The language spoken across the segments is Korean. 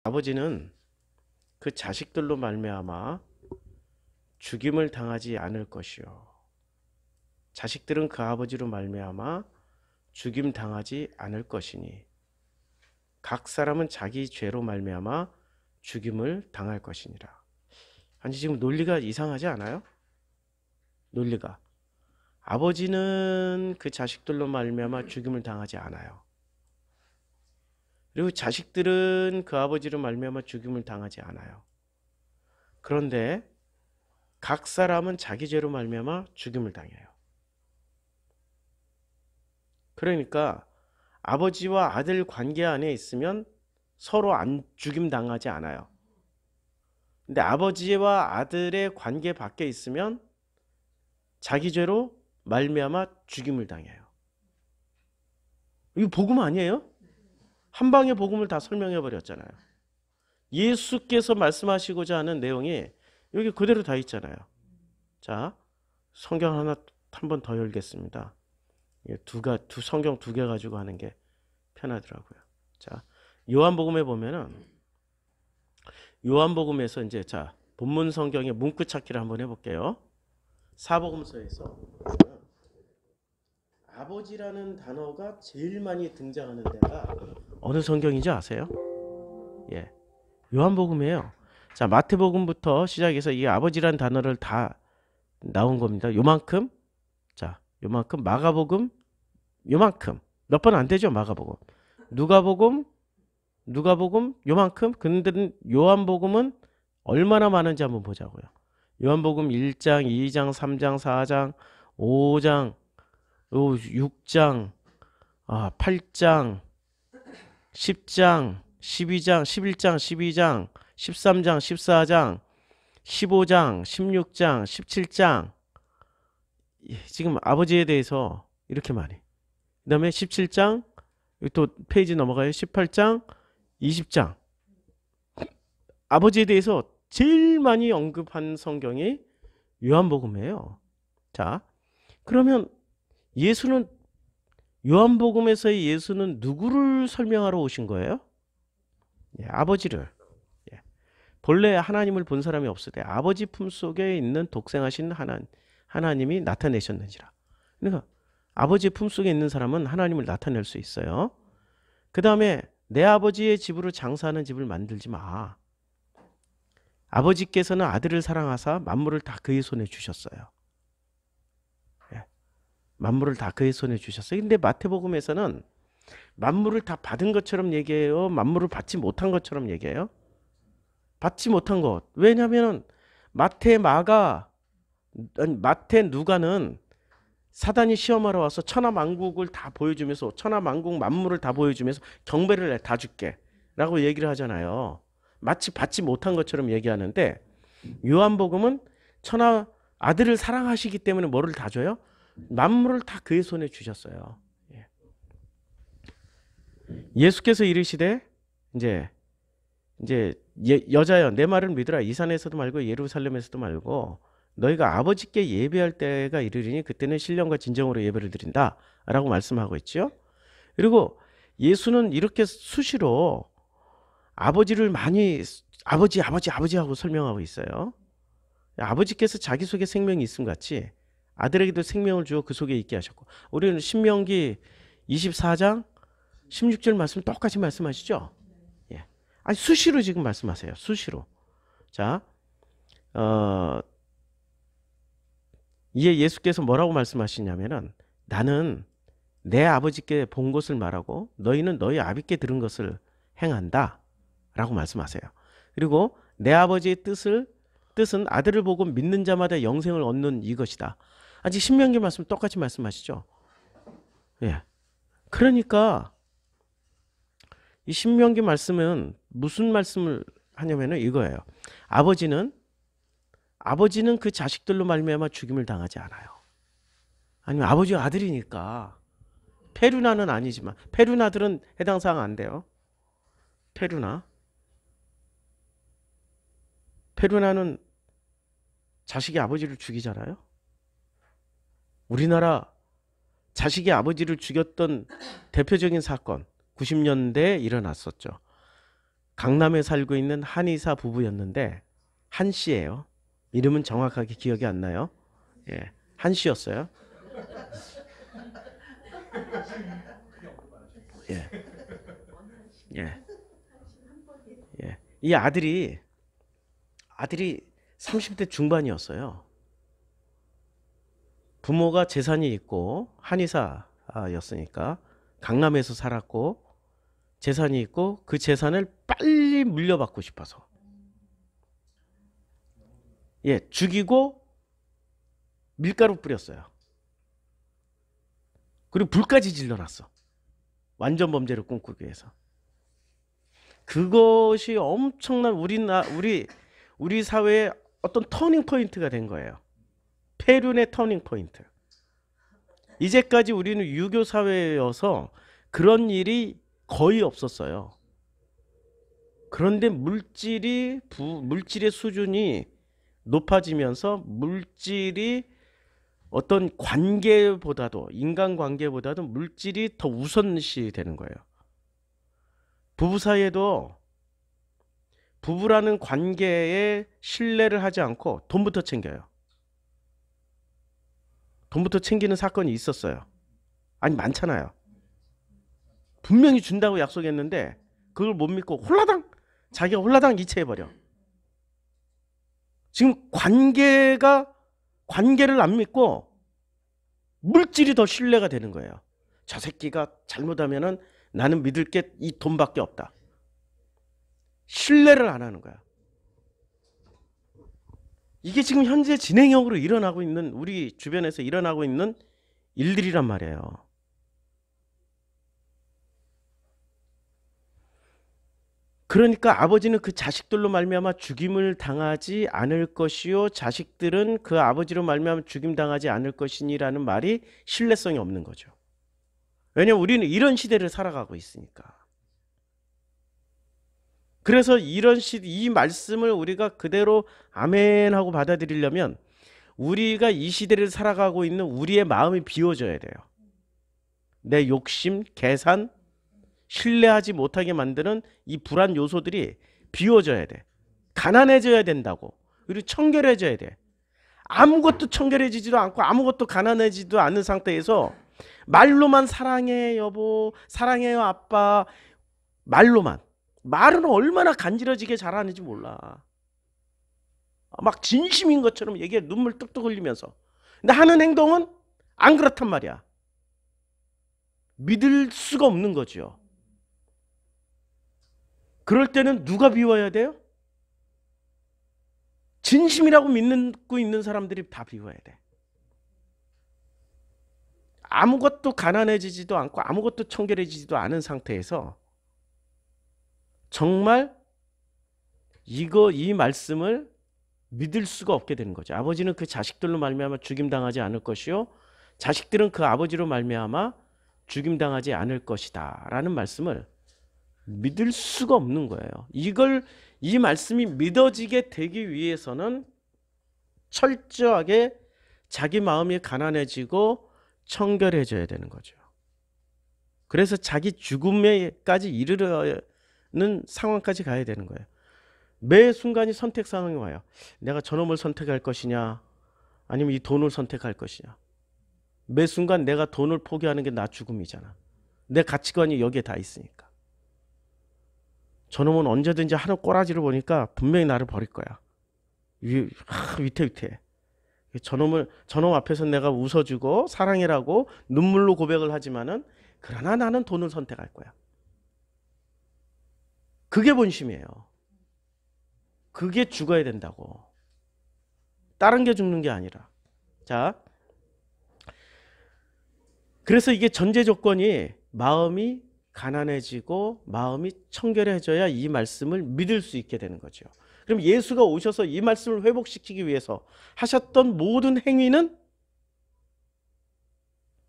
아버지는 그 자식들로 말미암아 죽임을 당하지 않을 것이요. 자식들은 그 아버지로 말미암아 죽임 당하지 않을 것이니 각 사람은 자기 죄로 말미암아 죽임을 당할 것이니라. 아니 지금 논리가 이상하지 않아요? 논리가. 아버지는 그 자식들로 말미암아 죽임을 당하지 않아요. 그리고 자식들은 그 아버지로 말미암아 죽임을 당하지 않아요. 그런데 각 사람은 자기 죄로 말미암아 죽임을 당해요. 그러니까 아버지와 아들 관계 안에 있으면 서로 안 죽임 당하지 않아요. 근데 아버지와 아들의 관계 밖에 있으면 자기 죄로 말미암아 죽임을 당해요. 이거 복음 아니에요? 한 방에 복음을 다 설명해 버렸잖아요. 예수께서 말씀하시고자 하는 내용이 여기 그대로 다 있잖아요. 자, 성경 하나 한 번 더 열겠습니다. 두 성경 두 개 가지고 하는 게 편하더라고요. 자, 요한복음에 보면은 요한복음에서 이제 자 본문 성경의 문구 찾기를 한번 해볼게요. 사복음서에서 아버지라는 단어가 제일 많이 등장하는 데가 어느 성경인지 아세요? 예, 요한복음이에요. 자, 마태복음부터 시작해서 이 아버지라는 단어를 다 나온 겁니다. 요만큼. 자, 요만큼. 마가복음 요만큼. 몇 번 안 되죠, 마가복음. 누가복음 요만큼. 근데 요한복음은 얼마나 많은지 한번 보자고요. 요한복음 1장, 2장, 3장, 4장, 5장, 6장, 8장, 10장, 12장, 11장, 12장, 13장, 14장, 15장, 16장, 17장. 지금 아버지에 대해서 이렇게 많이. 그 다음에 17장, 또 페이지 넘어가요. 18장, 20장. 아버지에 대해서 제일 많이 언급한 성경이 요한복음이에요. 자, 그러면 예수는 요한복음에서의 예수는 누구를 설명하러 오신 거예요? 예, 아버지를. 예. 본래 하나님을 본 사람이 없을 때 아버지 품속에 있는 독생하신 하나님이 나타내셨는지라. 그러니까 아버지 품속에 있는 사람은 하나님을 나타낼 수 있어요. 그 다음에 내 아버지의 집으로 장사하는 집을 만들지 마. 아버지께서는 아들을 사랑하사 만물을 다 그의 손에 주셨어요. 예. 만물을 다 그의 손에 주셨어요. 근데 마태복음에서는 만물을 다 받은 것처럼 얘기해요? 만물을 받지 못한 것처럼 얘기해요? 받지 못한 것. 왜냐하면 마태, 누가는 사단이 시험하러 와서 천하만국을 다 보여주면서 천하만국 만물을 다 보여주면서 경배를 다 줄게 라고 얘기를 하잖아요. 마치 받지 못한 것처럼 얘기하는데 요한복음은 아들을 사랑하시기 때문에 뭐를 다 줘요? 만물을 다 그의 손에 주셨어요. 예수께서 이르시되 이제 여자여 내 말을 믿으라. 이 산에서도 말고 예루살렘에서도 말고 너희가 아버지께 예배할 때가 이르리니 그때는 신령과 진정으로 예배를 드린다 라고 말씀하고 있죠. 그리고 예수는 이렇게 수시로 아버지를 많이 아버지 하고 설명하고 있어요. 아버지께서 자기 속에 생명이 있음 같이 아들에게도 생명을 주어 그 속에 있게 하셨고, 우리는 신명기 24장 16절 말씀 똑같이 말씀하시죠. 예. 아니 수시로 지금 말씀하세요. 수시로. 자, 이에 예수께서 뭐라고 말씀하시냐면은 나는 내 아버지께 본 것을 말하고 너희는 너희 아비께 들은 것을 행한다 라고 말씀하세요. 그리고 내 아버지의 뜻은 아들을 보고 믿는 자마다 영생을 얻는 이것이다. 아직 신명기 말씀 똑같이 말씀하시죠. 예. 그러니까 이 신명기 말씀은 무슨 말씀을 하냐면은 이거예요. 아버지는 그 자식들로 말미암아 죽임을 당하지 않아요. 아니면 아버지와 아들이니까. 페루나는 아니지만 페루나들은 해당 사항 안 돼요. 페루나는 자식이 아버지를 죽이잖아요. 우리나라 자식이 아버지를 죽였던 대표적인 사건 90년대에 일어났었죠. 강남에 살고 있는 한의사 부부였는데 한 씨예요. 이름은 정확하게 기억이 안 나요. 예, 한 씨였어요. 예, 예, 예. 이 아들이 30대 중반이었어요. 부모가 재산이 있고 한의사였으니까 강남에서 살았고 재산이 있고 그 재산을 빨리 물려받고 싶어서 죽이고 밀가루 뿌렸어요. 그리고 불까지 질러놨어. 완전 범죄를 꿈꾸기 위해서. 그것이 엄청난 우리 사회의 어떤 터닝 포인트가 된 거예요. 폐륜의 터닝 포인트. 이제까지 우리는 유교 사회여서 그런 일이 거의 없었어요. 그런데 물질의 수준이 높아지면서 물질이 어떤 관계보다도 인간관계보다도 물질이 더 우선시 되는 거예요. 부부 사이에도 부부라는 관계에 신뢰를 하지 않고 돈부터 챙겨요. 돈부터 챙기는 사건이 있었어요. 아니 많잖아요. 분명히 준다고 약속했는데 그걸 못 믿고 자기가 홀라당 이체해버려. 지금 관계를 안 믿고 물질이 더 신뢰가 되는 거예요. 저 새끼가 잘못하면은 나는 믿을 게 이 돈밖에 없다. 신뢰를 안 하는 거야. 이게 지금 현재 진행형으로 일어나고 있는 우리 주변에서 일어나고 있는 일들이란 말이에요. 그러니까 아버지는 그 자식들로 말미암아 죽임을 당하지 않을 것이요 자식들은 그 아버지로 말미암아 죽임 당하지 않을 것이니라는 말이 신뢰성이 없는 거죠. 왜냐하면 우리는 이런 시대를 살아가고 있으니까. 그래서 이 말씀을 우리가 그대로 아멘하고 받아들이려면 우리가 이 시대를 살아가고 있는 우리의 마음이 비워져야 돼요. 내 욕심, 계산, 신뢰하지 못하게 만드는 이 불안 요소들이 비워져야 돼. 가난해져야 된다고. 그리고 청결해져야 돼. 아무것도 청결해지지도 않고 아무것도 가난해지지도 않는 상태에서 말로만 사랑해 여보, 사랑해요 아빠, 말은 얼마나 간지러지게 잘하는지 몰라. 막 진심인 것처럼 얘기해, 눈물 뚝뚝 흘리면서. 근데 하는 행동은 안 그렇단 말이야. 믿을 수가 없는 거죠. 그럴 때는 누가 비워야 돼요? 진심이라고 믿고 있는 사람들이 다 비워야 돼. 아무것도 가난해지지도 않고 아무것도 청결해지지도 않은 상태에서 정말 이 말씀을 믿을 수가 없게 되는 거죠. 아버지는 그 자식들로 말미암아 죽임당하지 않을 것이요 자식들은 그 아버지로 말미암아 죽임당하지 않을 것이다 라는 말씀을 믿을 수가 없는 거예요. 이 말씀이 믿어지게 되기 위해서는 철저하게 자기 마음이 가난해지고 청결해져야 되는 거죠. 그래서 자기 죽음에까지 이르는 상황까지 가야 되는 거예요. 매 순간이 선택 상황이 와요. 내가 저놈을 선택할 것이냐 아니면 이 돈을 선택할 것이냐. 매 순간 내가 돈을 포기하는 게 나 죽음이잖아. 내 가치관이 여기에 다 있으니까. 저놈은 언제든지 하는 꼬라지를 보니까 분명히 나를 버릴 거야. 위태위태. 저놈 앞에서 내가 웃어주고 사랑해라고 눈물로 고백을 하지만은 그러나 나는 돈을 선택할 거야. 그게 본심이에요. 그게 죽어야 된다고. 다른 게 죽는 게 아니라. 자, 그래서 이게 전제 조건이 마음이 가난해지고 마음이 청결해져야 이 말씀을 믿을 수 있게 되는 거죠. 그럼 예수가 오셔서 이 말씀을 회복시키기 위해서 하셨던 모든 행위는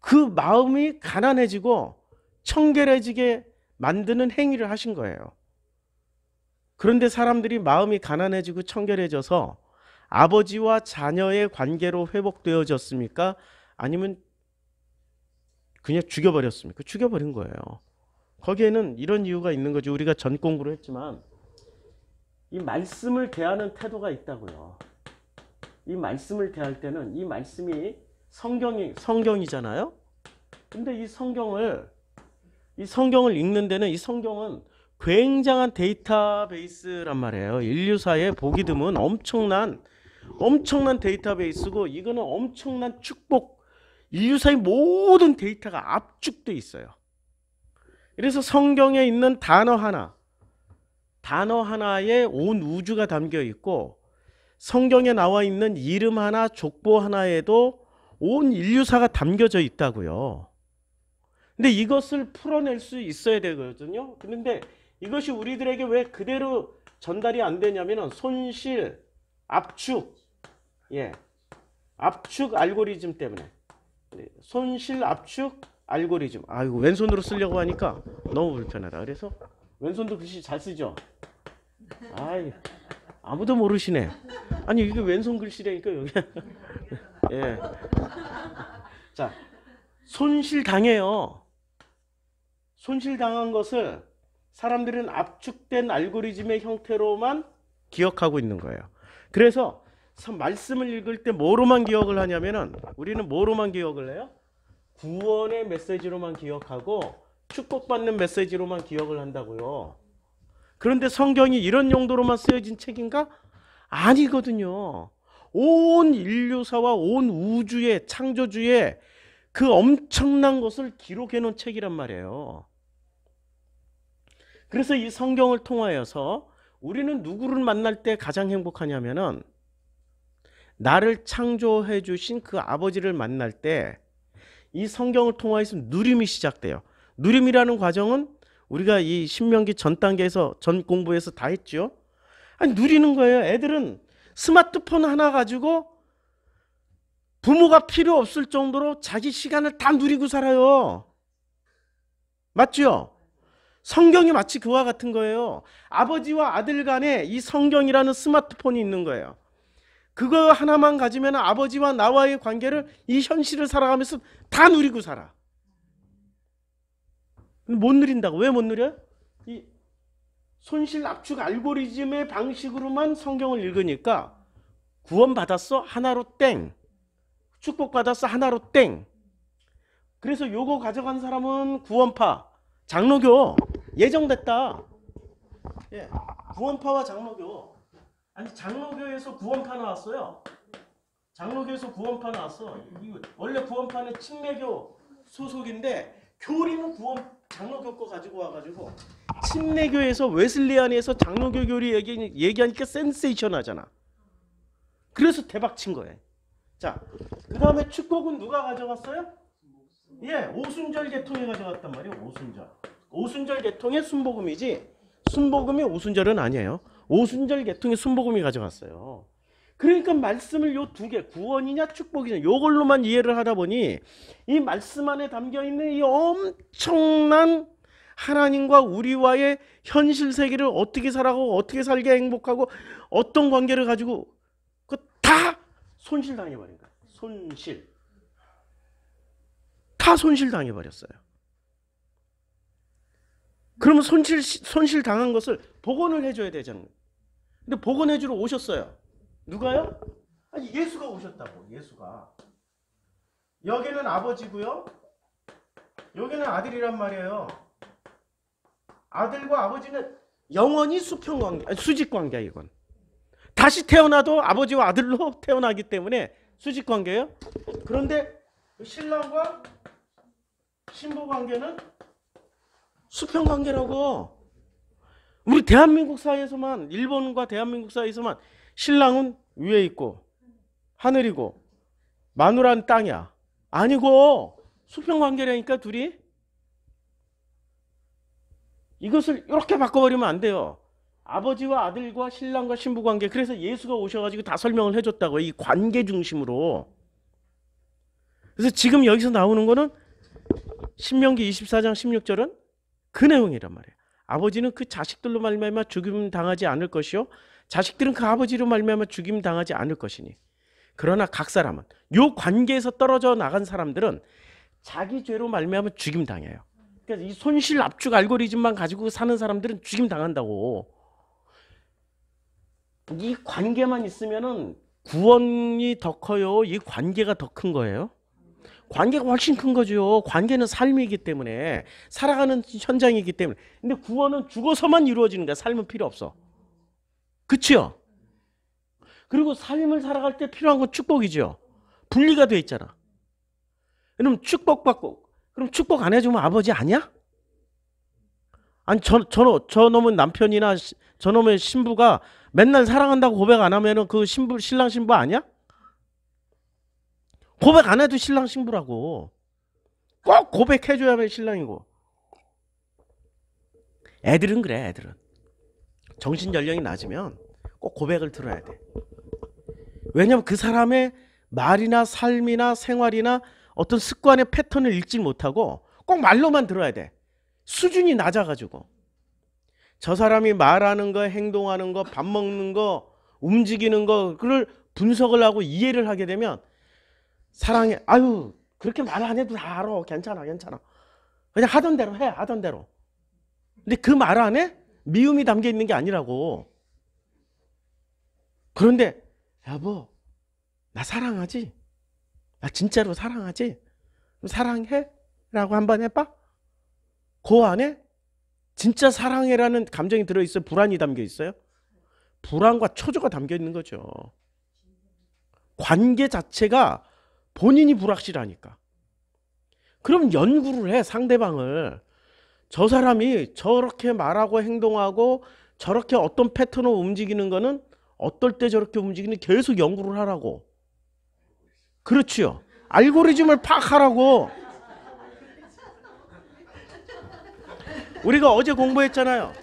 그 마음이 가난해지고 청결해지게 만드는 행위를 하신 거예요. 그런데 사람들이 마음이 가난해지고 청결해져서 아버지와 자녀의 관계로 회복되어졌습니까? 아니면 그냥 죽여버렸습니까? 죽여버린 거예요. 거기에는 이런 이유가 있는 거죠. 우리가 전 공부를 했지만 이 말씀을 대하는 태도가 있다고요. 이 말씀을 대할 때는 이 말씀이 성경이잖아요. 근데 이 성경을 읽는 데는 이 성경은 굉장한 데이터베이스란 말이에요. 인류사에 보기 드문 엄청난 데이터베이스고, 이거는 엄청난 축복, 인류사의 모든 데이터가 압축돼 있어요. 그래서 성경에 있는 단어 하나에 온 우주가 담겨 있고, 성경에 나와 있는 이름 하나, 족보 하나에도 온 인류사가 담겨져 있다고요. 근데 이것을 풀어낼 수 있어야 되거든요. 그런데 이것이 우리들에게 왜 그대로 전달이 안 되냐면은 손실, 압축, 압축 알고리즘 때문에. 손실, 압축, 알고리즘. 아이고, 왼손으로 쓰려고 하니까 너무 불편하다. 그래서 왼손도 글씨 잘 쓰죠? 아이, 아무도 모르시네. 아니, 이게 왼손 글씨라니까, 여기. 예. 자, 손실 당해요. 손실 당한 것을 사람들은 압축된 알고리즘의 형태로만 기억하고 있는 거예요. 그래서 말씀을 읽을 때 뭐로만 기억을 하냐면은, 우리는 뭐로만 기억을 해요? 구원의 메시지로만 기억하고 축복받는 메시지로만 기억을 한다고요. 그런데 성경이 이런 용도로만 쓰여진 책인가? 아니거든요. 온 인류사와 온 우주의 창조주의 그 엄청난 것을 기록해 놓은 책이란 말이에요. 그래서 이 성경을 통하여서 우리는 누구를 만날 때 가장 행복하냐면은, 나를 창조해 주신 그 아버지를 만날 때 이 성경을 통하여서 누림이 시작돼요. 누림이라는 과정은 우리가 이 신명기 전 단계에서, 전 공부에서 다 했죠. 아니, 누리는 거예요. 애들은 스마트폰 하나 가지고 부모가 필요 없을 정도로 자기 시간을 다 누리고 살아요. 맞죠? 성경이 마치 그와 같은 거예요. 아버지와 아들 간에 이 성경이라는 스마트폰이 있는 거예요. 그거 하나만 가지면 아버지와 나와의 관계를, 이 현실을 살아가면서 다 누리고 살아. 못 누린다고. 왜 못 누려? 이 손실 압축 알고리즘의 방식으로만 성경을 읽으니까, 구원받았어? 하나로 땡. 축복받았어? 하나로 땡. 그래서 요거 가져간 사람은 구원파, 장로교. 예정됐다. 구원파와 장로교. 아니, 장로교에서 구원파 나왔어요. 장로교에서 구원파 나왔어. 원래 구원파는 침례교 소속인데, 교리는 장로교 거 가지고 와가지고, 침례교에서 웨슬리안에서 장로교 교리 얘기하니까 센세이션하잖아. 그래서 대박 친 거예요. 자, 그 다음에 축복은 누가 가져갔어요? 오순절 계통이 가져갔단 말이에요. 오순절 계통의 순복음이지, 순복음이 오순절은 아니에요. 오순절 계통의 순복음이 가져갔어요. 그러니까 말씀을 요 두 개, 구원이냐 축복이냐, 요걸로만 이해를 하다 보니 이 말씀 안에 담겨있는 이 엄청난 하나님과 우리와의 현실 세계를 어떻게 살아가고 어떻게 살게 행복하고 어떤 관계를 가지고, 그 다 손실당해버린 거야. 다 손실당해버렸어요. 그러면 손실 당한 것을 복원을 해줘야 되잖아요. 근데 복원해주러 오셨어요. 누가요? 아니, 예수가 오셨다고. 예수가. 여기는 아버지고요, 여기는 아들이란 말이에요. 아들과 아버지는 영원히 수직관계야. 이건 다시 태어나도 아버지와 아들로 태어나기 때문에 수직관계예요. 그런데 신랑과 신부 관계는 수평관계라고. 우리 대한민국 사이에서만, 일본과 대한민국 사이에서만 신랑은 위에 있고 하늘이고 마누라는 땅이야. 아니고 수평관계라니까, 둘이. 이것을 이렇게 바꿔버리면 안 돼요. 아버지와 아들과 신랑과 신부 관계. 그래서 예수가 오셔가지고 다 설명을 해줬다고, 이 관계 중심으로. 그래서 지금 여기서 나오는 거는 신명기 24장 16절은 그 내용이란 말이에요. 아버지는 그 자식들로 말미암아 죽임 당하지 않을 것이요, 자식들은 그 아버지로 말미암아 죽임 당하지 않을 것이니. 그러나 각 사람은, 요 관계에서 떨어져 나간 사람들은 자기 죄로 말미암아 죽임 당해요. 그러니까 이 손실 압축 알고리즘만 가지고 사는 사람들은 죽임 당한다고. 이 관계만 있으면은 구원이 더 커요? 이 관계가 더 큰 거예요? 관계가 훨씬 큰 거죠. 관계는 삶이기 때문에, 살아가는 현장이기 때문에. 근데 구원은 죽어서만 이루어지는 거야. 삶은 필요 없어. 그치요? 그리고 삶을 살아갈 때 필요한 건 축복이죠. 분리가 돼 있잖아. 그럼 축복받고, 그럼 축복 안 해주면 아버지 아니야? 아니, 저놈의 남편이나 저놈의 신부가 맨날 사랑한다고 고백 안 하면은 그 신랑 신부 아니야? 고백 안 해도 신랑 신부라고. 꼭 고백해줘야만 신랑이고. 애들은 그래, 애들은. 정신 연령이 낮으면 꼭 고백을 들어야 돼. 왜냐면 그 사람의 말이나 삶이나 생활이나 어떤 습관의 패턴을 읽지 못하고 꼭 말로만 들어야 돼. 수준이 낮아가지고. 저 사람이 말하는 거, 행동하는 거, 밥 먹는 거, 움직이는 거, 그걸 분석을 하고 이해를 하게 되면 사랑해. 아유, 그렇게 말 안 해도 다 알아. 괜찮아, 괜찮아. 그냥 하던 대로 해, 하던 대로. 근데 그 말 안에 미움이 담겨 있는 게 아니라고. 그런데 여보, 나 사랑하지? 나 진짜로 사랑하지? 사랑해? 라고 한번 해봐. 그 안에 진짜 사랑해라는 감정이 들어있어요? 불안이 담겨 있어요? 불안과 초조가 담겨 있는 거죠. 관계 자체가 본인이 불확실하니까. 그럼 연구를 해, 상대방을. 저 사람이 저렇게 말하고 행동하고 저렇게 어떤 패턴으로 움직이는 거는 어떨 때 저렇게 움직이는지 계속 연구를 하라고. 그렇지요. 알고리즘을 파악하라고. 우리가 어제 공부했잖아요.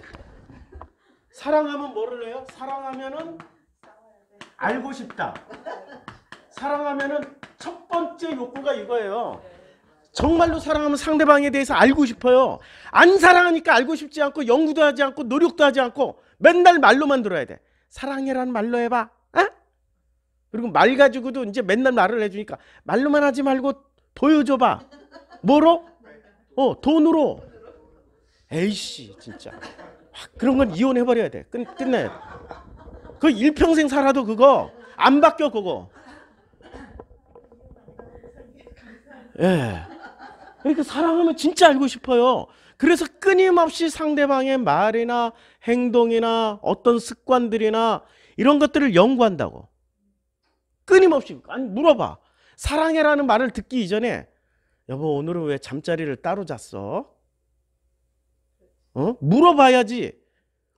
사랑하면 뭐를 해요? 사랑하면은 알고 싶다. 사랑하면은 첫 번째 욕구가 이거예요. 정말로 사랑하면 상대방에 대해서 알고 싶어요. 안 사랑하니까 알고 싶지 않고 연구도 하지 않고 노력도 하지 않고 맨날 말로만 들어야 돼. 사랑해라는 말로 해봐. 어? 그리고 말 가지고도 이제 맨날 말을 해주니까 말로만 하지 말고 보여줘봐. 뭐로? 돈으로. 에이씨 진짜. 그런 건 이혼해버려야 돼. 끝내야 돼. 그 일평생 살아도 그거 안 바뀌어 그거. 예. 그러니까 사랑하면 진짜 알고 싶어요. 그래서 끊임없이 상대방의 말이나 행동이나 어떤 습관들이나 이런 것들을 연구한다고. 끊임없이. 아니 물어봐. 사랑해라는 말을 듣기 이전에 여보 오늘은 왜 잠자리를 따로 잤어? 물어봐야지.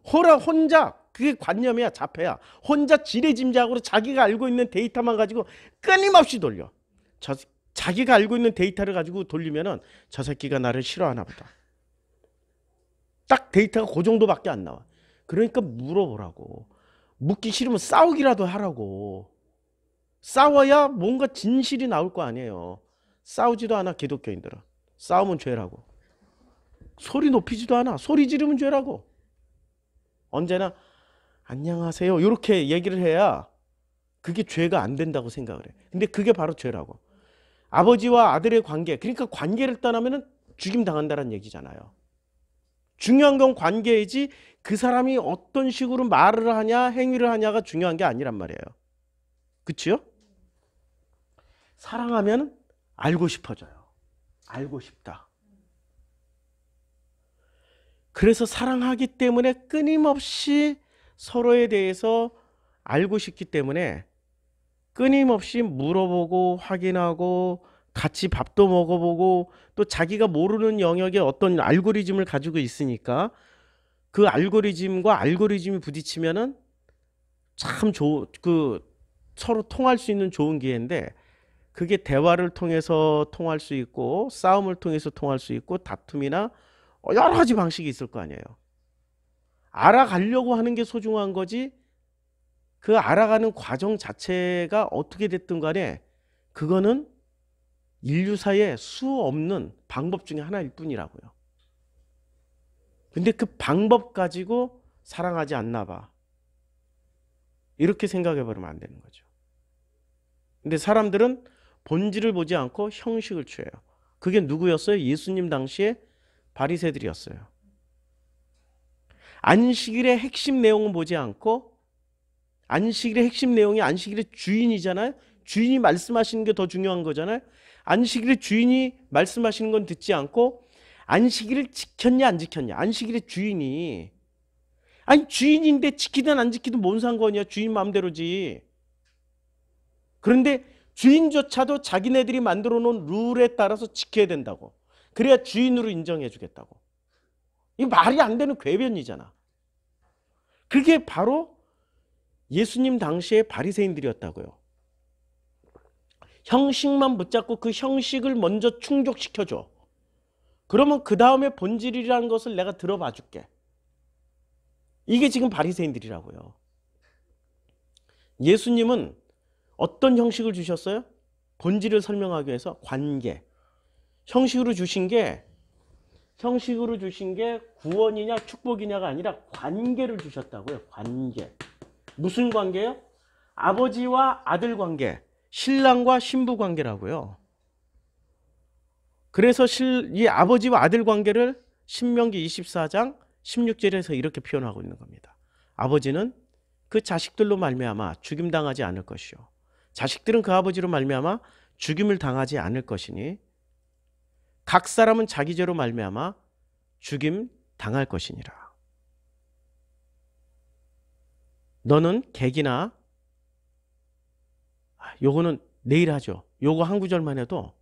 혼자 그게 관념이야. 자폐야. 혼자 지레짐작으로 자기가 알고 있는 데이터만 가지고 끊임없이 돌려. 자기가 알고 있는 데이터를 가지고 돌리면은 저 새끼가 나를 싫어하나 보다. 딱 데이터가 그 정도밖에 안 나와. 그러니까 물어보라고. 묻기 싫으면 싸우기라도 하라고. 싸워야 뭔가 진실이 나올 거 아니에요. 싸우지도 않아 기독교인들은. 싸우면 죄라고. 소리 높이지도 않아. 소리 지르면 죄라고. 언제나 안녕하세요 이렇게 얘기를 해야 그게 죄가 안 된다고 생각을 해. 근데 그게 바로 죄라고. 아버지와 아들의 관계, 그러니까 관계를 떠나면 죽임 당한다는 얘기잖아요. 중요한 건 관계이지 그 사람이 어떤 식으로 말을 하냐 행위를 하냐가 중요한 게 아니란 말이에요. 그치요? 사랑하면 알고 싶어져요. 알고 싶다. 그래서 사랑하기 때문에 끊임없이 서로에 대해서 알고 싶기 때문에 끊임없이 물어보고 확인하고 같이 밥도 먹어보고 또 자기가 모르는 영역에 어떤 알고리즘을 가지고 있으니까 그 알고리즘과 알고리즘이 부딪히면은 참 서로 통할 수 있는 좋은 기회인데 그게 대화를 통해서 통할 수 있고 싸움을 통해서 통할 수 있고 다툼이나 여러 가지 방식이 있을 거 아니에요. 알아가려고 하는 게 소중한 거지 그 알아가는 과정 자체가 어떻게 됐든 간에 그거는 인류사에 수 없는 방법 중에 하나일 뿐이라고요. 근데 그 방법 가지고 사랑하지 않나 봐. 이렇게 생각해 버리면 안 되는 거죠. 근데 사람들은 본질을 보지 않고 형식을 취해요. 그게 누구였어요? 예수님 당시에 바리새들이었어요. 안식일의 핵심 내용은 보지 않고 안식일의 핵심 내용이 안식일의 주인이잖아요. 주인이 말씀하시는 게 더 중요한 거잖아요. 안식일의 주인이 말씀하시는 건 듣지 않고 안식일을 지켰냐 안 지켰냐. 안식일의 주인이, 아니 주인인데 지키든 안 지키든 뭔 상관이야. 주인 마음대로지. 그런데 주인조차도 자기네들이 만들어 놓은 룰에 따라서 지켜야 된다고. 그래야 주인으로 인정해 주겠다고. 이 말이 안 되는 궤변이잖아. 그게 바로 예수님 당시의 바리새인들이었다고요. 형식만 붙잡고 그 형식을 먼저 충족시켜줘. 그러면 그 다음에 본질이라는 것을 내가 들어봐 줄게. 이게 지금 바리새인들이라고요. 예수님은 어떤 형식을 주셨어요? 본질을 설명하기 위해서 관계. 형식으로 주신 게 구원이냐 축복이냐가 아니라 관계를 주셨다고요. 관계. 무슨 관계요? 아버지와 아들 관계, 신랑과 신부 관계라고요. 그래서 이 아버지와 아들 관계를 신명기 24장 16절에서 이렇게 표현하고 있는 겁니다. 아버지는 그 자식들로 말미암아 죽임당하지 않을 것이요. 자식들은 그 아버지로 말미암아 죽임을 당하지 않을 것이니 각 사람은 자기 죄로 말미암아 죽임 당할 것이니라. 너는 객이나, 요거는 내일 하죠. 요거 한 구절만 해도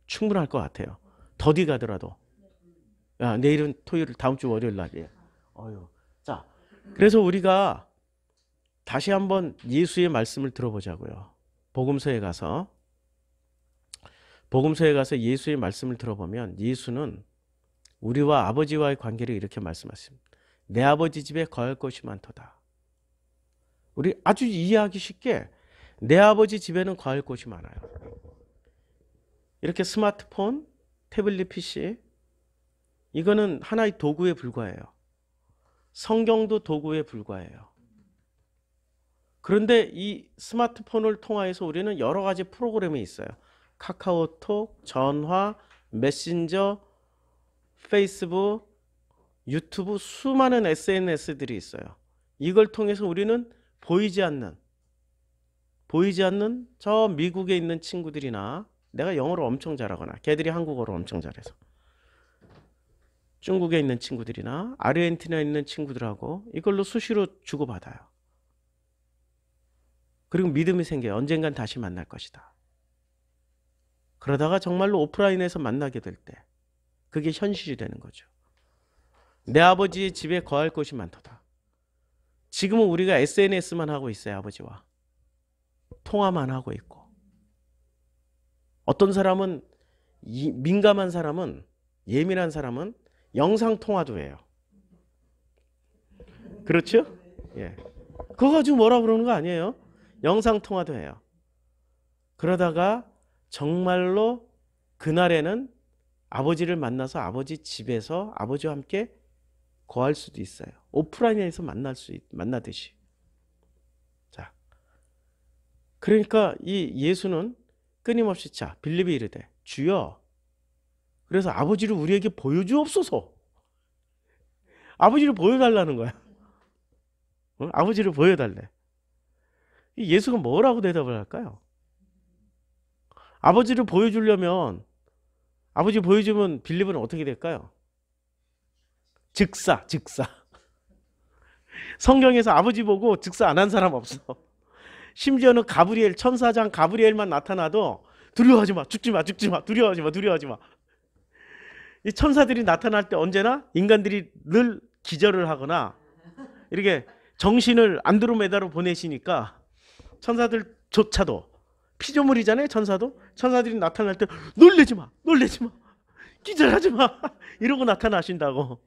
충분할 것 같아요. 더디 가더라도. 내일은 토요일, 다음 주 월요일 날이에요. 자, 그래서 우리가 다시 한번 예수의 말씀을 들어보자고요. 복음서에 가서 예수의 말씀을 들어보면 예수는 우리와 아버지와의 관계를 이렇게 말씀하십니다. 내 아버지 집에 거할 것이 많도다. 우리 아주 이해하기 쉽게 내 아버지 집에는 거할 곳이 많아요. 이렇게 스마트폰, 태블릿 PC, 이거는 하나의 도구에 불과해요. 성경도 도구에 불과해요. 그런데 이 스마트폰을 통하여서 우리는 여러 가지 프로그램이 있어요. 카카오톡, 전화, 메신저, 페이스북, 유튜브, 수많은 SNS들이 있어요. 이걸 통해서 우리는 보이지 않는 저 미국에 있는 친구들이나, 내가 영어를 엄청 잘하거나 걔들이 한국어를 엄청 잘해서 중국에 있는 친구들이나 아르헨티나에 있는 친구들하고 이걸로 수시로 주고받아요. 그리고 믿음이 생겨요. 언젠간 다시 만날 것이다. 그러다가 정말로 오프라인에서 만나게 될 때 그게 현실이 되는 거죠. 내 아버지의 집에 거할 곳이 많도다. 지금은 우리가 SNS만 하고 있어요. 아버지와 통화만 하고 있고, 어떤 사람은 민감한 사람은, 예민한 사람은 영상통화도 해요. 그렇죠? 그거 가지고 뭐라 그러는 거 아니에요. 영상통화도 해요. 그러다가 정말로 그날에는 아버지를 만나서 아버지 집에서 아버지와 함께 거할 수도 있어요. 오프라인에서 만나듯이. 자, 그러니까 이 예수는 끊임없이 빌립이 이르되 주여, 그래서 아버지를 우리에게 보여주옵소서. 아버지를 보여달라는 거야. 아버지를 보여달래. 이 예수가 뭐라고 대답을 할까요? 아버지를 보여주려면, 아버지 보여주면 빌립은 어떻게 될까요? 즉사. 성경에서 아버지 보고 즉사 안 한 사람 없어. 심지어는 가브리엘, 천사장 가브리엘만 나타나도 두려워하지 마, 죽지 마, 두려워하지 마. 이 천사들이 나타날 때 언제나 인간들이 늘 기절을 하거나 이렇게 정신을 안드로메다로 보내시니까 천사들조차도, 피조물이잖아요. 천사들이 나타날 때 놀라지 마, 기절하지 마 이러고 나타나신다고.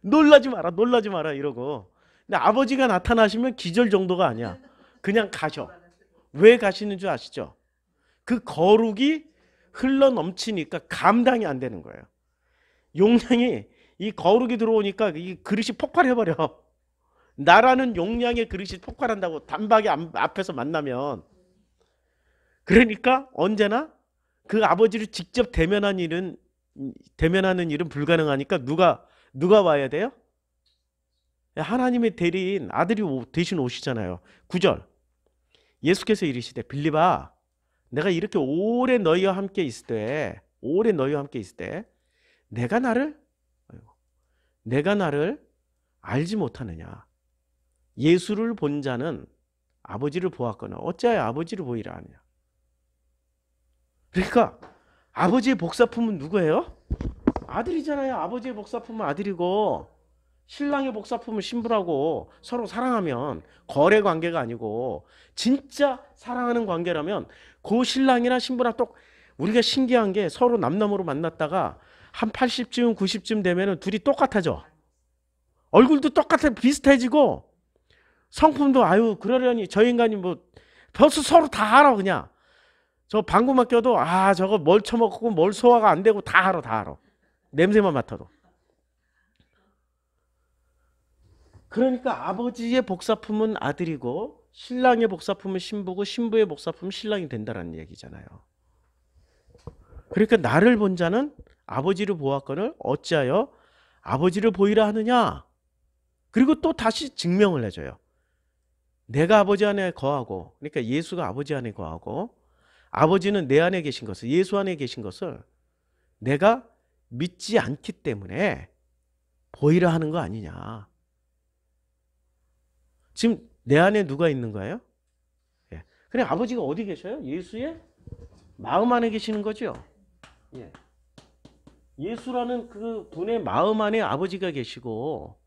놀라지 마라 이러고. 근데 아버지가 나타나시면 기절 정도가 아니야. 그냥 가셔. 왜 가시는 줄 아시죠? 그 거룩이 흘러 넘치니까 감당이 안 되는 거예요. 용량이, 이 거룩이 들어오니까 이 그릇이 폭발해버려. 나라는 용량의 그릇이 폭발한다고, 단박에 앞에서 만나면. 그러니까 언제나 그 아버지를 직접 대면하는 일은 불가능하니까 누가 와야 돼요? 하나님의 대리인 아들이 대신 오시잖아요. 9절. 예수께서 이르시되 빌립아 내가 이렇게 오래 너희와 함께 있을 때 내가 나를 알지 못하느냐. 예수를 본 자는 아버지를 보았거나 어찌하여 아버지를 보이라 하느냐. 그러니까 아버지의 복사품은 누구예요? 아들이잖아요. 아버지의 복사품은 아들이고 신랑의 복사품은 신부라고. 서로 사랑하면 거래 관계가 아니고 진짜 사랑하는 관계라면 그 신랑이나 신부랑 또 우리가 신기한 게 서로 남남으로 만났다가 한 80쯤 90쯤 되면 둘이 똑같아져. 얼굴도 똑같아 비슷해지고 성품도 아유 그러려니 저 인간이 뭐 벌써 서로 다 알아. 그냥 저 방구만 껴도 아 저거 뭘 처먹고 뭘 소화가 안 되고 다 알아. 냄새만 맡아도. 그러니까 아버지의 복사품은 아들이고 신랑의 복사품은 신부고 신부의 복사품은 신랑이 된다는 얘기잖아요. 그러니까 나를 본 자는 아버지를 보았거늘 어찌하여 아버지를 보이라 하느냐. 그리고 또 다시 증명을 해줘요. 내가 아버지 안에 거하고, 그러니까 예수가 아버지 안에 거하고 아버지는 내 안에 계신 것을, 예수 안에 계신 것을 내가 믿지 않기 때문에 보이라 하는 거 아니냐. 지금 내 안에 누가 있는 거예요? 예. 그래 아버지가 어디 계셔요? 예수의 마음 안에 계시는 거죠. 예. 예수라는 그 분의 마음 안에 아버지가 계시고,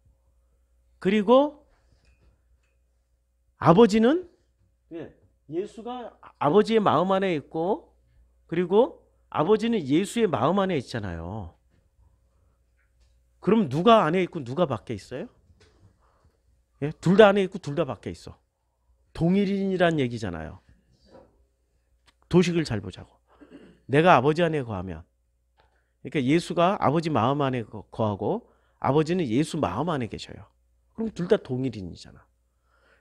그리고 아버지는 예수가 아버지의 마음 안에 있고, 그리고 아버지는 예수의 마음 안에 있잖아요. 그럼 누가 안에 있고 누가 밖에 있어요? 예? 둘 다 안에 있고 둘 다 밖에 있어. 동일인이란 얘기잖아요. 도식을 잘 보자고. 내가 아버지 안에 거하면, 그러니까 예수가 아버지 마음 안에 거하고 아버지는 예수 마음 안에 계셔요. 그럼 둘 다 동일인이잖아.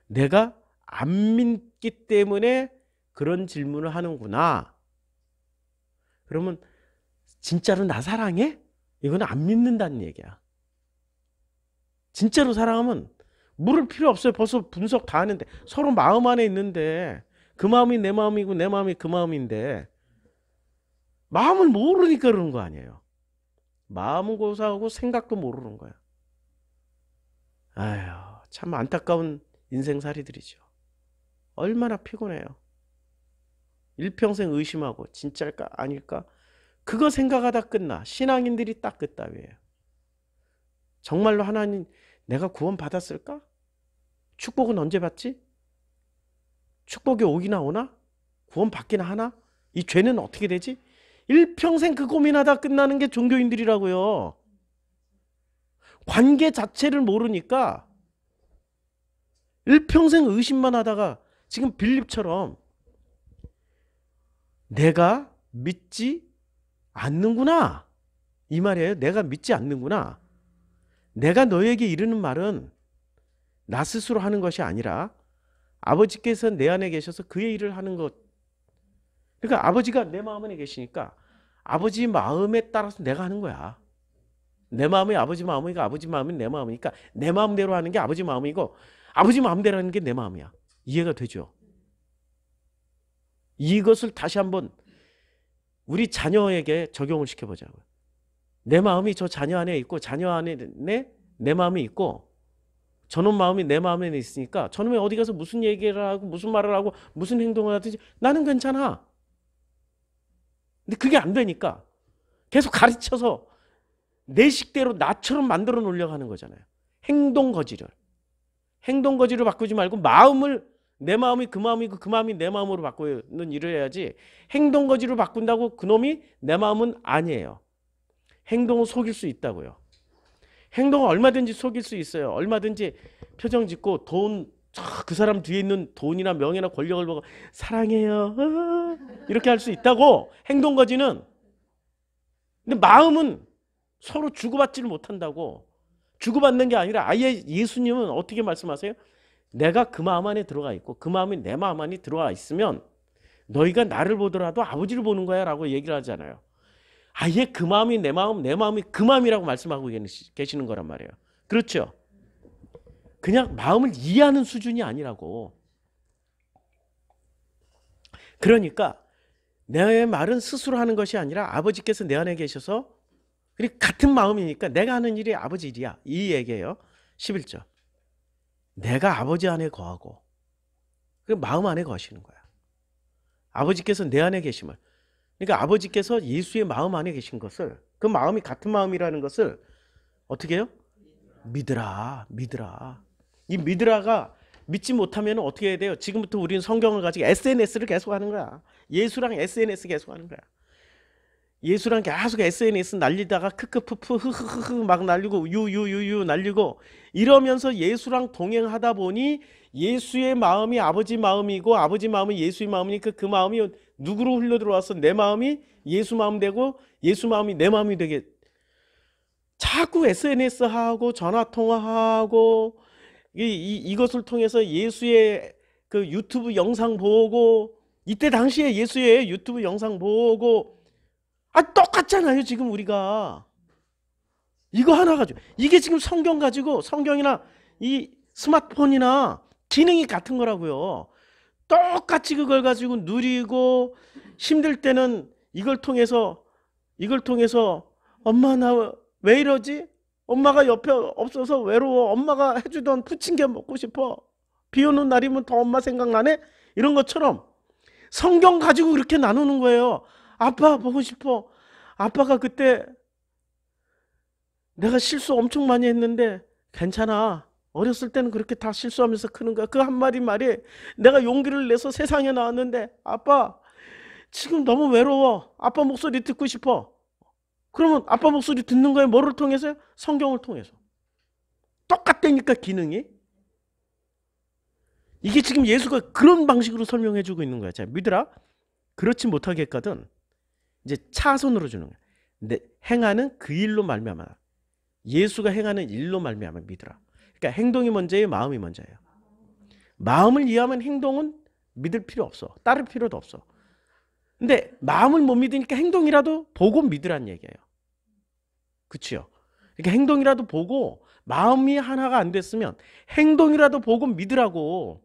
내가 안 믿기 때문에 그런 질문을 하는구나. 그러면 진짜로 나 사랑해? 이건 안 믿는다는 얘기야. 진짜로 사랑하면 물을 필요 없어요. 벌써 분석 다 하는데 서로 마음 안에 있는데 그 마음이 내 마음이고 내 마음이 그 마음인데 마음을 모르니까 그러는 거 아니에요. 마음은 고사하고 생각도 모르는 거야. 아휴 참 안타까운 인생살이들이죠. 얼마나 피곤해요. 일평생 의심하고 진짜일까 아닐까 그거 생각하다 끝나. 신앙인들이 딱 그 따위예요. 정말로 하나님 내가 구원 받았을까? 축복은 언제 받지? 축복이 오기나 오나? 구원 받기나 하나? 이 죄는 어떻게 되지? 일평생 그 고민하다 끝나는 게 종교인들이라고요. 관계 자체를 모르니까 일평생 의심만 하다가 지금 빌립처럼 내가 믿지 않는구나. 이 말이에요. 내가 믿지 않는구나. 내가 너에게 이르는 말은 나 스스로 하는 것이 아니라 아버지께서 내 안에 계셔서 그의 일을 하는 것. 그러니까 아버지가 내 마음 안에 계시니까 아버지 마음에 따라서 내가 하는 거야. 내 마음이 아버지 마음이니까 아버지 마음이 내 마음이니까 내 마음대로 하는 게 아버지 마음이고 아버지 마음대로 하는 게 내 마음이야. 이해가 되죠? 이것을 다시 한번 우리 자녀에게 적용을 시켜보자고요. 내 마음이 저 자녀 안에 있고 자녀 안에 내 마음이 있고 저놈 마음이 내 마음에 있으니까 저놈이 어디 가서 무슨 얘기를 하고 무슨 말을 하고 무슨 행동을 하든지 나는 괜찮아. 근데 그게 안 되니까 계속 가르쳐서 내 식대로 나처럼 만들어 놓으려고 하는 거잖아요. 행동 거지를 바꾸지 말고 마음을 내 마음이 그 마음이고 그 마음이 내 마음으로 바꾸는 일을 해야지 행동 거지로 바꾼다고 그놈이 내 마음은 아니에요. 행동을 속일 수 있다고요. 행동은 얼마든지 속일 수 있어요. 얼마든지 표정 짓고 그 사람 뒤에 있는 돈이나 명예나 권력을 보고 사랑해요 이렇게 할 수 있다고. 행동 거지는. 근데 마음은 서로 주고받지를 못한다고. 주고받는 게 아니라 아예 예수님은 어떻게 말씀하세요? 내가 그 마음 안에 들어가 있고 그 마음이 내 마음 안에 들어가 있으면 너희가 나를 보더라도 아버지를 보는 거야 라고 얘기를 하잖아요. 아예 그 마음이 내 마음이 그 마음이라고 말씀하고 계시는 거란 말이에요. 그렇죠? 그냥 마음을 이해하는 수준이 아니라고. 그러니까 내 말은 스스로 하는 것이 아니라 아버지께서 내 안에 계셔서 그리고 같은 마음이니까 내가 하는 일이 아버지 일이야. 이 얘기예요. 11절. 내가 아버지 안에 거하고 그 마음 안에 거하시는 거야. 아버지께서 내 안에 계심을. 그러니까 아버지께서 예수의 마음 안에 계신 것을, 그 마음이 같은 마음이라는 것을 어떻게 해요? 믿으라. 믿으라. 이 믿으라가 믿지 못하면 어떻게 해야 돼요? 지금부터 우리는 성경을 가지고 SNS를 계속 하는 거야. 예수랑 SNS 계속 하는 거야. 예수랑 계속 SNS 날리다가 크크푸푸 흐흐흐흐 막 날리고 유유유유 날리고 이러면서 예수랑 동행하다 보니 예수의 마음이 아버지 마음이고 아버지 마음이 예수의 마음이니까 그 마음이 누구로 흘러 들어와서 내 마음이 예수 마음 되고 예수 마음이 내 마음이 되게. 자꾸 SNS 하고 전화 통화하고 이것을 통해서 예수의 그 유튜브 영상 보고, 이때 당시에 예수의 유튜브 영상 보고, 똑같잖아요. 지금 우리가 이거 하나 가지고, 이게 지금 성경 가지고, 성경이나 이 스마트폰이나 기능이 같은 거라고요. 똑같이 그걸 가지고 누리고, 힘들 때는 이걸 통해서 엄마 나 왜 이러지? 엄마가 옆에 없어서 외로워. 엄마가 해주던 부침개 먹고 싶어. 비 오는 날이면 더 엄마 생각나네? 이런 것처럼 성경 가지고 그렇게 나누는 거예요. 아빠 보고 싶어. 아빠가 그때 내가 실수 엄청 많이 했는데 괜찮아. 어렸을 때는 그렇게 다 실수하면서 크는 거야. 그 한마디 말이 내가 용기를 내서 세상에 나왔는데 아빠 지금 너무 외로워. 아빠 목소리 듣고 싶어. 그러면 아빠 목소리 듣는 거예요. 뭐를 통해서요? 성경을 통해서. 똑같다니까 기능이. 이게 지금 예수가 그런 방식으로 설명해 주고 있는 거야. 자, 믿으라. 그렇지 못하겠거든 이제 차선으로 주는 거야. 행하는 그 일로 말미암아. 예수가 행하는 일로 말미암아 믿으라. 그러니까 행동이 먼저예요, 마음이 먼저예요. 마음을 이해하면 행동은 믿을 필요 없어. 따를 필요도 없어. 근데 마음을 못 믿으니까 행동이라도 보고 믿으란 얘기예요. 그치요? 그러니까 행동이라도 보고, 마음이 하나가 안 됐으면 행동이라도 보고 믿으라고.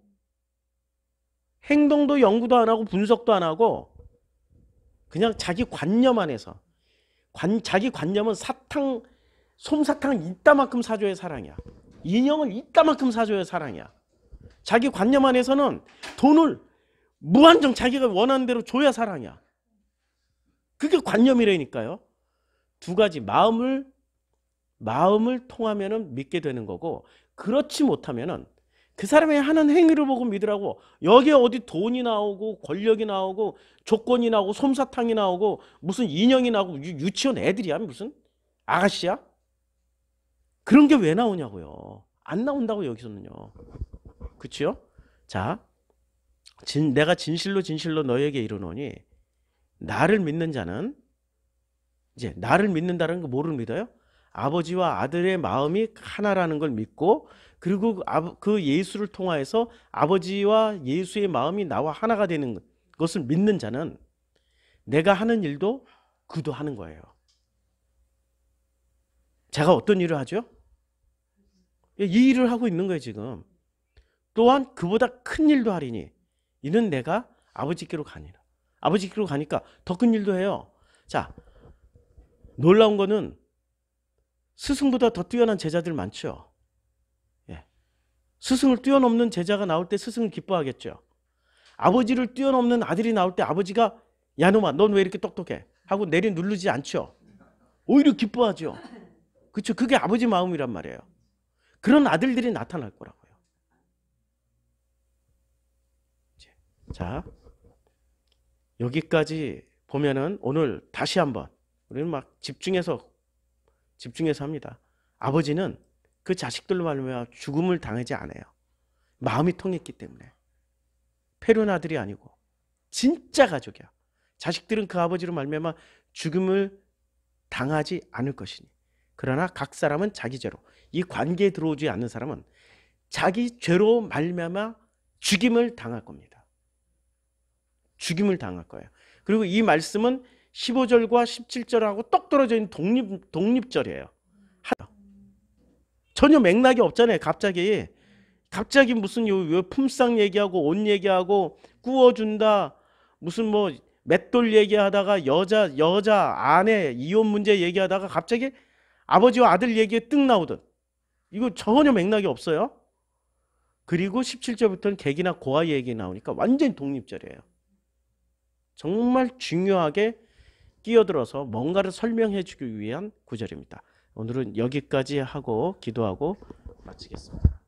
행동도 연구도 안 하고 분석도 안 하고 그냥 자기 관념 안에서, 자기 관념은 솜사탕 이따만큼 사줘야 사랑이야. 인형을 이따만큼 사줘야 사랑이야. 자기 관념 안에서는 돈을 무한정 자기가 원하는 대로 줘야 사랑이야. 그게 관념이라니까요. 두 가지, 마음을 통하면은 믿게 되는 거고, 그렇지 못하면은 그 사람이 하는 행위를 보고 믿으라고. 여기에 어디 돈이 나오고 권력이 나오고 조건이 나오고 솜사탕이 나오고 무슨 인형이 나오고 유치원 애들이야? 무슨 아가씨야? 그런 게 왜 나오냐고요. 안 나온다고 여기서는요. 그치요? 자, 내가 진실로 너에게 이르노니 나를 믿는 자는, 이제 나를 믿는다는 거 뭐를 믿어요? 아버지와 아들의 마음이 하나라는 걸 믿고, 그리고 그 예수를 통하여서 아버지와 예수의 마음이 나와 하나가 되는 것을 믿는 자는 내가 하는 일도 그도 하는 거예요. 제가 어떤 일을 하죠? 이 일을 하고 있는 거예요 지금. 또한 그보다 큰 일도 하리니 이는 내가 아버지께로 가니라. 아버지께로 가니까 더 큰 일도 해요. 자, 놀라운 거는 스승보다 더 뛰어난 제자들 많죠. 예. 스승을 뛰어넘는 제자가 나올 때 스승은 기뻐하겠죠. 아버지를 뛰어넘는 아들이 나올 때 아버지가 야 놈아 넌 왜 이렇게 똑똑해 하고 내리누르지 않죠. 오히려 기뻐하죠. 그렇죠. 그게 아버지 마음이란 말이에요. 그런 아들들이 나타날 거라고요. 자, 여기까지 보면은 오늘 다시 한번 우리는 막 집중해서 합니다. 아버지는 그 자식들로 말미암아 죽음을 당하지 않아요. 마음이 통했기 때문에. 폐륜 아들이 아니고 진짜 가족이야. 자식들은 그 아버지로 말미암아 죽음을 당하지 않을 것이니. 그러나 각 사람은 자기 죄로, 이 관계에 들어오지 않는 사람은 자기 죄로 말미암아 죽임을 당할 겁니다. 죽임을 당할 거예요. 그리고 이 말씀은 15절과 17절하고 똑 떨어져 있는 독립절이에요. 전혀 맥락이 없잖아요. 갑자기 갑자기 무슨 요 품삯 얘기하고 옷 얘기하고 구워준다 무슨 뭐 맷돌 얘기하다가 여자 아내 이혼 문제 얘기하다가 갑자기 아버지와 아들 얘기에 뜩 나오던 이거 전혀 맥락이 없어요. 그리고 17절부터는 객이나 고아 얘기 나오니까 완전히 독립절이에요. 정말 중요하게 끼어들어서 뭔가를 설명해 주기 위한 구절입니다. 오늘은 여기까지 하고 기도하고 마치겠습니다.